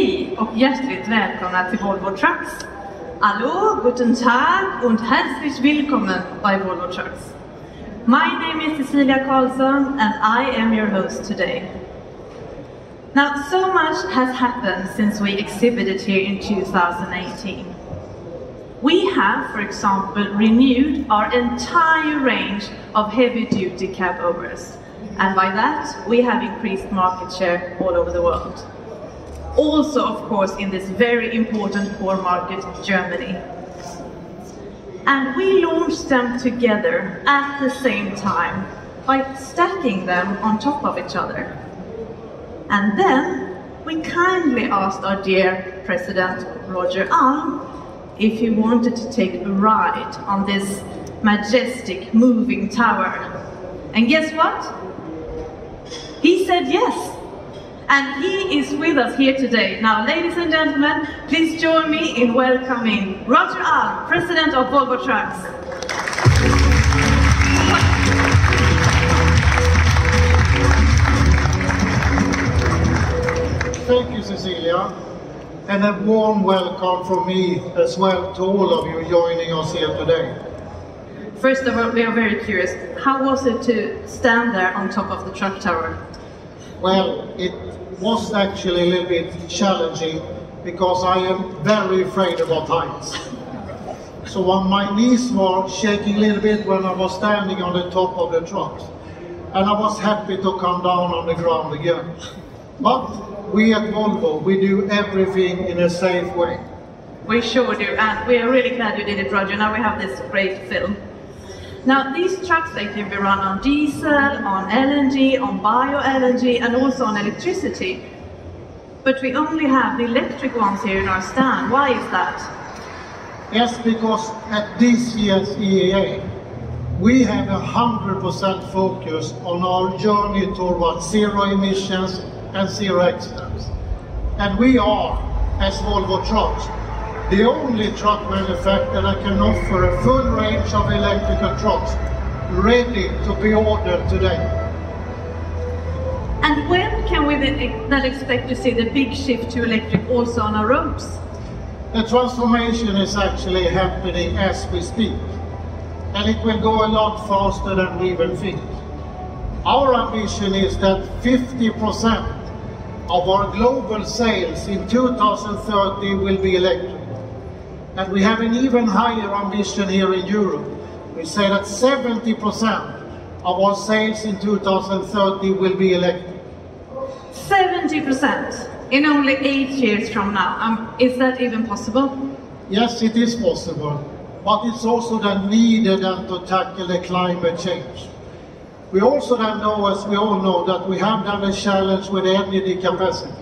Hej och hjärtligt välkomna till Volvo Trucks. Hallo, guten Tag und herzlich willkommen bei Volvo Trucks. My name is Cecilia Carlsson and I am your host today. Now, so much has happened since we exhibited here in 2018. We have, for example, renewed our entire range of heavy-duty cab overs, and by that we have increased market share all over the world. Also, of course, in this very important core market, Germany. And we launched them together at the same time by stacking them on top of each other. And then we kindly asked our dear President Roger Alm if he wanted to take a ride on this majestic moving tower. And guess what? He said yes. And he is with us here today. Now, ladies and gentlemen, please join me in welcoming Roger Alm, President of Volvo Trucks. Thank you, Cecilia, and a warm welcome from me as well to all of you joining us here today. First of all, we are very curious. How was it to stand there on top of the truck tower? Well, it was actually a little bit challenging because I am very afraid about heights. So my knees were shaking a little bit when I was standing on the top of the truck. And I was happy to come down on the ground again. But we at Volvo, we do everything in a safe way. We sure do, and we are really glad you did it, Roger. Now we have this great film. Now, these trucks, they can be run on diesel, on LNG, on bio-LNG, and also on electricity. But we only have the electric ones here in our stand. Why is that? Yes, because at this year's IAA, we have 100% focus on our journey towards zero emissions and zero accidents. And we are, as Volvo Trucks, the only truck manufacturer that can offer a full range of electrical trucks ready to be ordered today. And when can we then expect to see the big shift to electric also on our roads? The transformation is actually happening as we speak, and it will go a lot faster than we even think. Our ambition is that 50% of our global sales in 2030 will be electric. And we have an even higher ambition here in Europe. We say that 70% of our sales in 2030 will be electric. 70% in only 8 years from now. Is that even possible? Yes, it is possible. But it's also then needed to tackle the climate change. We also then know, as we all know, that we have done a challenge with energy capacity.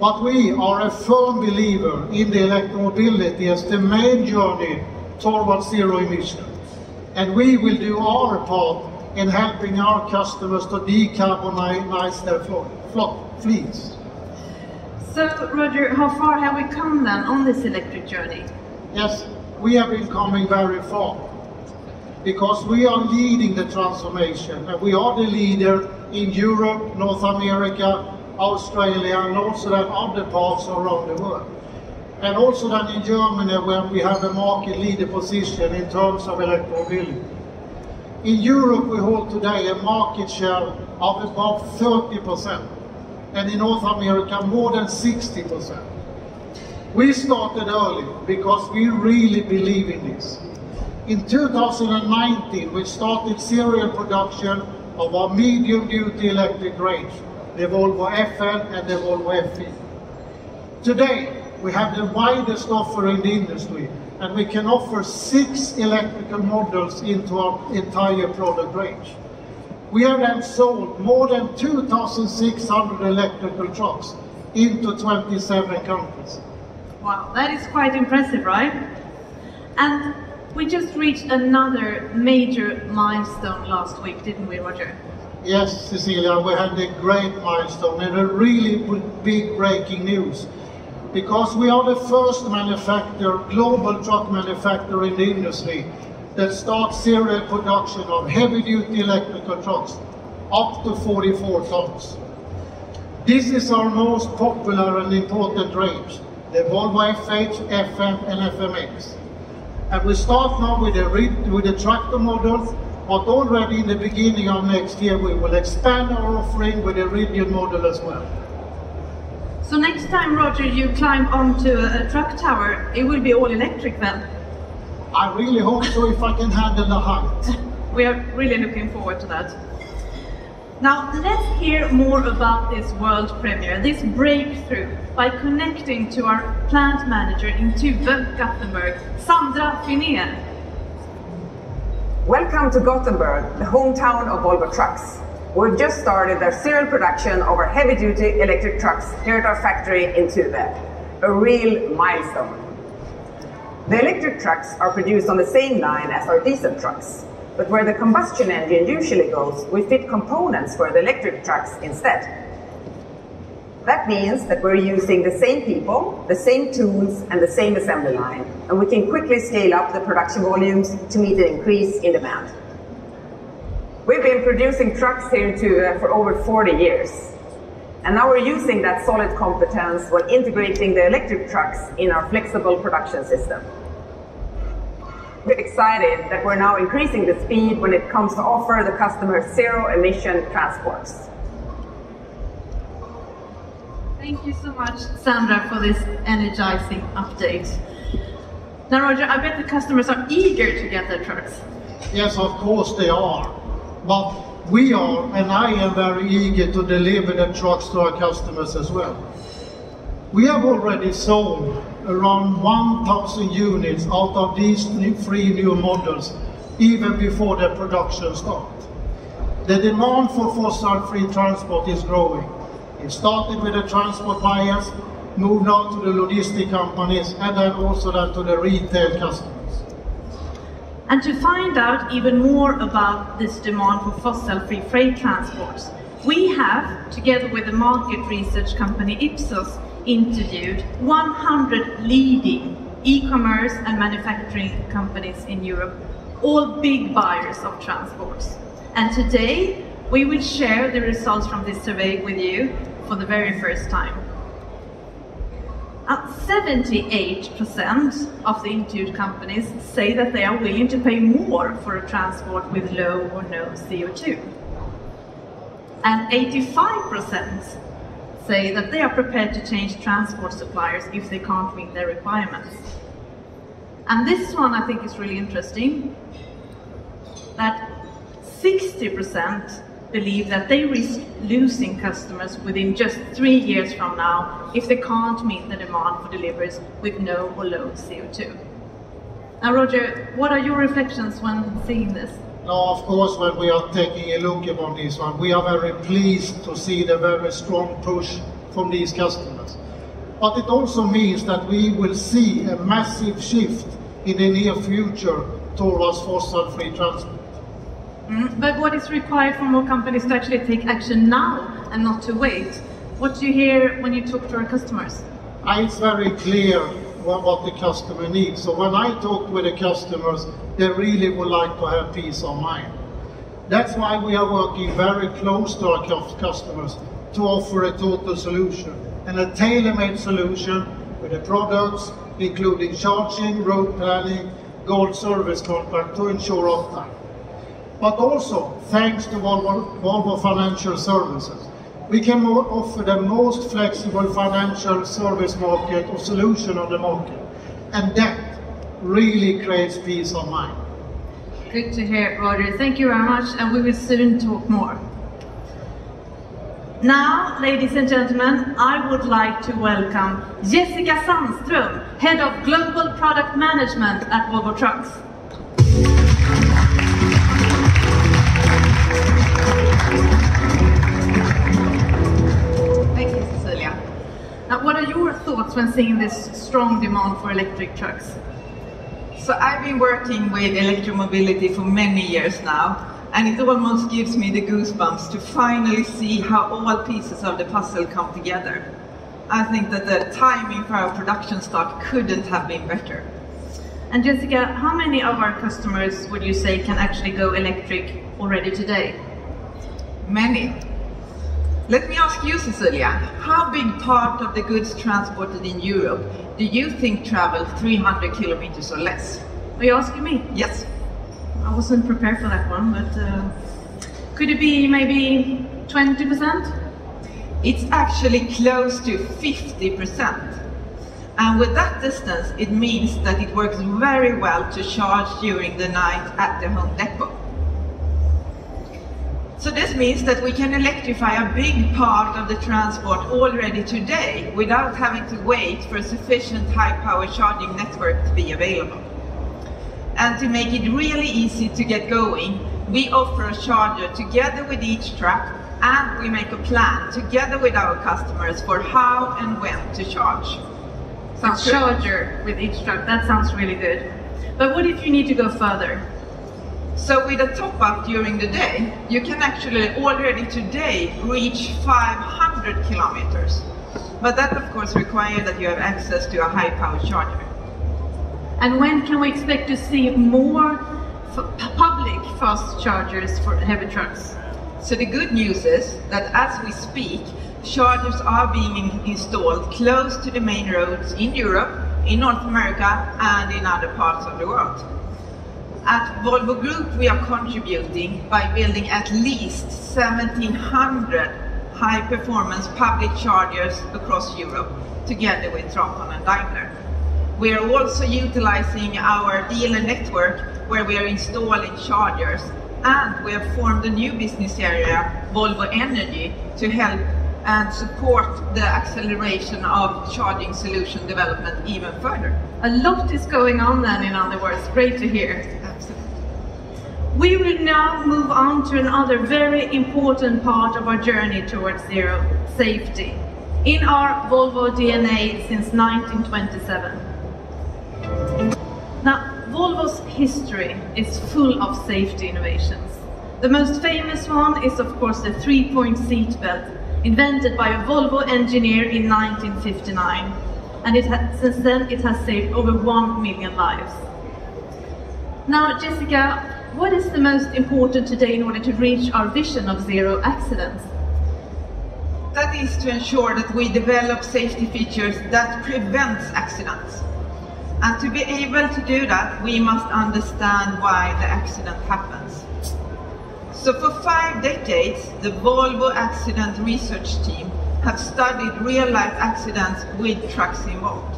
But we are a firm believer in the electromobility as the main journey towards zero emissions. And we will do our part in helping our customers to decarbonize their fleets. So, Roger, how far have we come then on this electric journey? Yes, we have been coming very far. Because we are leading the transformation, and we are the leader in Europe, North America, Australia, and also then other parts around the world. And also then in Germany, where we have a market leader position in terms of electromobility. In Europe, we hold today a market share of about 30%, and in North America, more than 60%. We started early because we really believe in this. In 2019, we started serial production of our medium-duty electric range, the Volvo FL and the Volvo FE. Today, we have the widest offer in the industry, and we can offer 6 electrical models into our entire product range. We have then sold more than 2,600 electrical trucks into 27 countries. Wow, that is quite impressive, right? And we just reached another major milestone last week, didn't we, Roger? Yes, Cecilia, we had a great milestone and a really big breaking news. Because we are the first global truck manufacturer in the industry that starts serial production of heavy-duty electrical trucks up to 44 tons. This is our most popular and important range, the Volvo FH, FM and FMX. And we start now with the tractor models, but already in the beginning of next year we will expand our offering with a rigid model as well. So next time, Roger, you climb onto a truck tower, it will be all electric then? I really hope so, if I can handle the height. We are really looking forward to that. Now, let's hear more about this world premiere, this breakthrough, by connecting to our plant manager in Tuve, Gothenburg, Sandra Finnér. Welcome to Gothenburg, the hometown of Volvo Trucks. We've just started their serial production of our heavy-duty electric trucks here at our factory in Tuve. A real milestone. The electric trucks are produced on the same line as our diesel trucks. But where the combustion engine usually goes, we fit components for the electric trucks instead. That means that we're using the same people, the same tools and the same assembly line, and we can quickly scale up the production volumes to meet an increase in demand. We've been producing trucks here in Tuve for over 40 years, and now we're using that solid competence while integrating the electric trucks in our flexible production system. We're excited that we're now increasing the speed when it comes to offer the customer zero-emission transports. Thank you so much, Sandra, for this energizing update. Now, Roger, I bet the customers are eager to get their trucks. Yes, of course they are. But we are, and I am very eager to deliver the trucks to our customers as well. We have already sold around 1,000 units out of these 3 new models, even before the production starts. The demand for fossil-free transport is growing. It started with the transport buyers, moved on to the logistic companies, and then also to the retail customers. And to find out even more about this demand for fossil-free freight transports, we have, together with the market research company Ipsos, interviewed 100 leading e-commerce and manufacturing companies in Europe, all big buyers of transports. And today, we will share the results from this survey with you for the very first time. 78% of the interviewed companies say that they are willing to pay more for a transport with low or no CO2. And 85% say that they are prepared to change transport suppliers if they can't meet their requirements. And this one I think is really interesting, that 60% believe that they risk losing customers within just 3 years from now if they can't meet the demand for deliveries with no or low CO2. Now, Roger, what are your reflections when seeing this? Now, of course, when we are taking a look upon this one, we are very pleased to see the very strong push from these customers. But it also means that we will see a massive shift in the near future towards fossil-free transport. But what is required for more companies to actually take action now and not to wait? What do you hear when you talk to our customers? It's very clear what the customer needs. So when I talk with the customers, they really would like to have peace of mind. That's why we are working very close to our customers to offer a total solution and a tailor-made solution with the products, including charging, road planning, gold service contract to ensure uptime. But also, thanks to Volvo Financial Services, we can offer the most flexible financial service market or solution on the market. And that really creates peace of mind. Good to hear, Roger. Thank you very much, and we will soon talk more. Now, ladies and gentlemen, I would like to welcome Jessica Sandstrom, Head of Global Product Management at Volvo Trucks. Thank you, Cecilia. Now, what are your thoughts when seeing this strong demand for electric trucks? So I've been working with electromobility for many years now, and it almost gives me the goosebumps to finally see how all pieces of the puzzle come together. I think that the timing for our production start couldn't have been better. And Jessica, how many of our customers would you say can actually go electric already today? Many. Let me ask you, Cecilia, how big part of the goods transported in Europe do you think travel 300 kilometers or less? Are you asking me? Yes. I wasn't prepared for that one, but could it be maybe 20%? It's actually close to 50%. And with that distance, it means that it works very well to charge during the night at the home depot. So this means that we can electrify a big part of the transport already today without having to wait for a sufficient high-power charging network to be available. And to make it really easy to get going, we offer a charger together with each truck, and we make a plan together with our customers for how and when to charge. A charger with each truck, that sounds really good. But what if you need to go further? So with a top-up during the day, you can actually already today reach 500 kilometers. But that of course requires that you have access to a high-power charger. And when can we expect to see more public fast chargers for heavy trucks? So the good news is that as we speak, chargers are being installed close to the main roads in Europe, in North America and in other parts of the world. At Volvo Group we are contributing by building at least 1,700 high-performance public chargers across Europe together with Carlsson and Daimler. We are also utilizing our dealer network where we are installing chargers, and we have formed a new business area, Volvo Energy, to help and support the acceleration of charging solution development even further. A lot is going on then, in other words. Great to hear. Absolutely. We will now move on to another very important part of our journey towards zero, safety, in our Volvo DNA since 1927. Now, Volvo's history is full of safety innovations. The most famous one is of course the 3-point seat belt, invented by a Volvo engineer in 1959, and since then it has saved over 1 million lives. Now, Jessica, what is the most important today in order to reach our vision of zero accidents? That is to ensure that we develop safety features that prevent accidents. And to be able to do that, we must understand why the accident happens. So for 5 decades, the Volvo Accident Research Team have studied real-life accidents with trucks involved.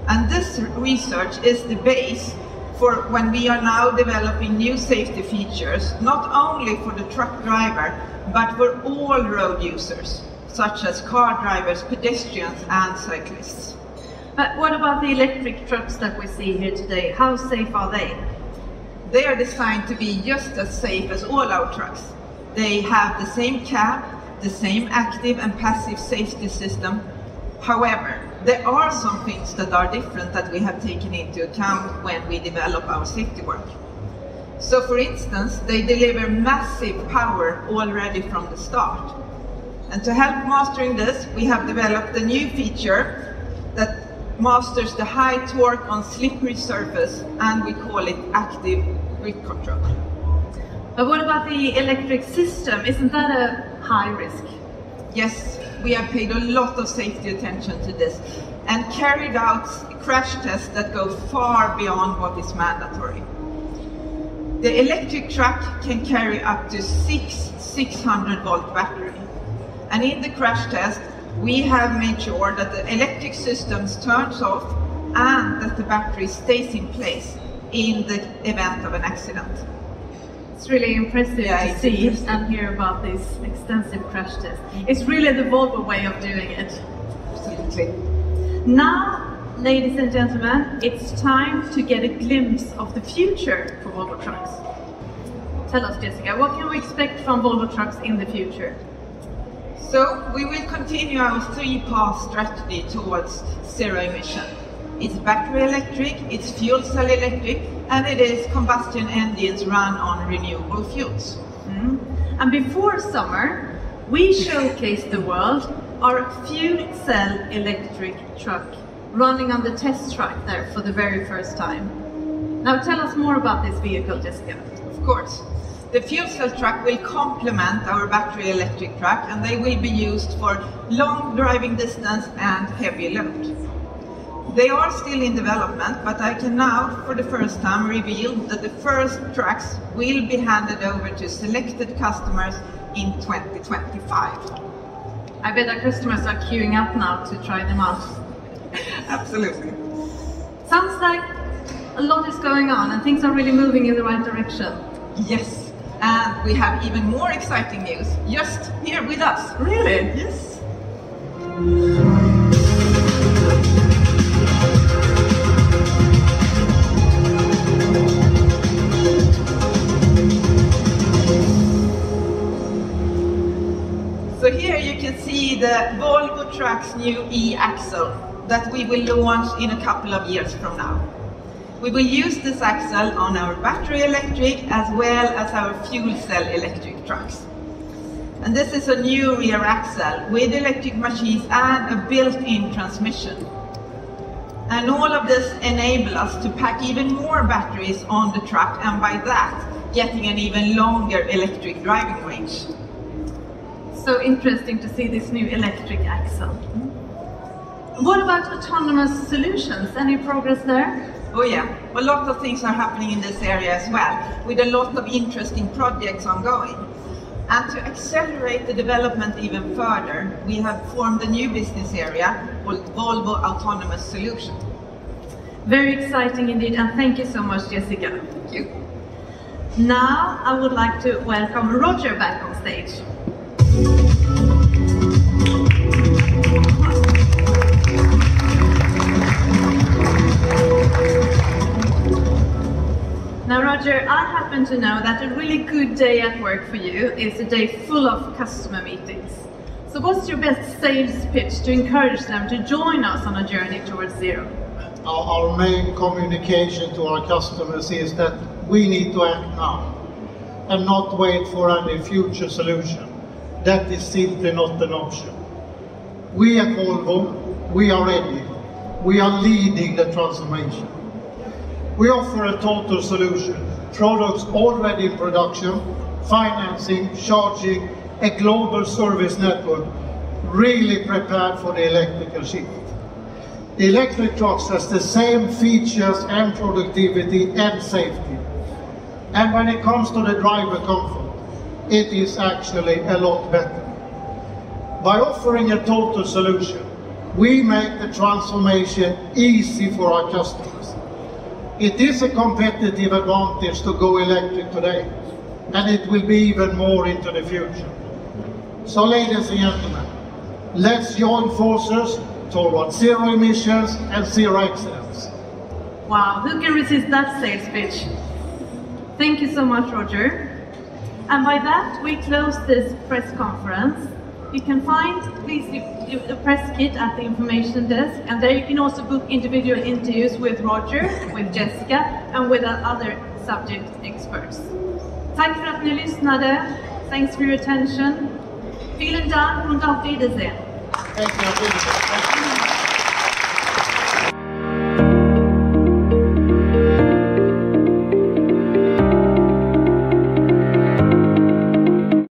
And this research is the base for when we are now developing new safety features, not only for the truck driver, but for all road users, such as car drivers, pedestrians and cyclists. But what about the electric trucks that we see here today? How safe are they? They are designed to be just as safe as all our trucks. They have the same cab, the same active and passive safety system. However, there are some things that are different that we have taken into account when we develop our safety work. So for instance, they deliver massive power already from the start. And to help mastering this, we have developed a new feature that masters the high torque on slippery surface, and we call it active grip control. But what about the electric system? Isn't that a high risk? Yes, we have paid a lot of safety attention to this and carried out crash tests that go far beyond what is mandatory. The electric truck can carry up to 600-volt battery. And in the crash test, we have made sure that the electric systems turns off and that the battery stays in place in the event of an accident. It's really impressive to see and hear about this extensive crash test. It's really the Volvo way of doing it. Absolutely. Now, ladies and gentlemen, it's time to get a glimpse of the future for Volvo trucks. Tell us, Jessica, what can we expect from Volvo trucks in the future? So we will continue our 3-path strategy towards zero emission. It's battery electric, it's fuel cell electric, and it is combustion engines run on renewable fuels. And before summer, we showcased the world our fuel cell electric truck running on the test track there for the very first time. Now tell us more about this vehicle, Jessica. Of course. The fuel cell truck will complement our battery electric truck, and they will be used for long driving distance and heavy load. They are still in development, but I can now, for the first time, reveal that the first trucks will be handed over to selected customers in 2025. I bet our customers are queuing up now to try them out. Absolutely. Sounds like a lot is going on and things are really moving in the right direction. Yes, and we have even more exciting news just here with us. Really? Yes. So here you can see the Volvo Trucks' new e-axle that we will launch in a couple of years from now. We will use this axle on our battery electric as well as our fuel cell electric trucks. And this is a new rear axle with electric machines and a built-in transmission. And all of this enables us to pack even more batteries on the truck, and by that getting an even longer electric driving range. So interesting to see this new electric axle. What about autonomous solutions? Any progress there? Oh yeah, a lot of things are happening in this area as well, with a lot of interesting projects ongoing. And to accelerate the development even further, we have formed a new business area called Volvo Autonomous Solutions. Very exciting indeed, and thank you so much, Jessica. Thank you. Now I would like to welcome Roger back on stage. Now Roger, I happen to know that a really good day at work for you is a day full of customer meetings. So what's your best sales pitch to encourage them to join us on a journey towards zero? Our main communication to our customers is that we need to act now and not wait for any future solution. That is simply not an option. We at Volvo, we are ready. We are leading the transformation. We offer a total solution, products already in production, financing, charging, a global service network, really prepared for the electrical shift. The electric trucks has the same features and productivity and safety. And when it comes to the driver comfort, it is actually a lot better. By offering a total solution, we make the transformation easy for our customers. It is a competitive advantage to go electric today, and it will be even more into the future. So ladies and gentlemen, let's join forces towards zero emissions and zero accidents. Wow, who can resist that sales pitch? Thank you so much, Roger. And by that, we close this press conference. You can find, please, the press kit at the information desk, and there you can also book individual interviews with Roger, with Jessica, and with other subject experts. Tack för att ni lyssnade. Thanks for your attention. Vielen Dank und auf Wiedersehen. Thank you.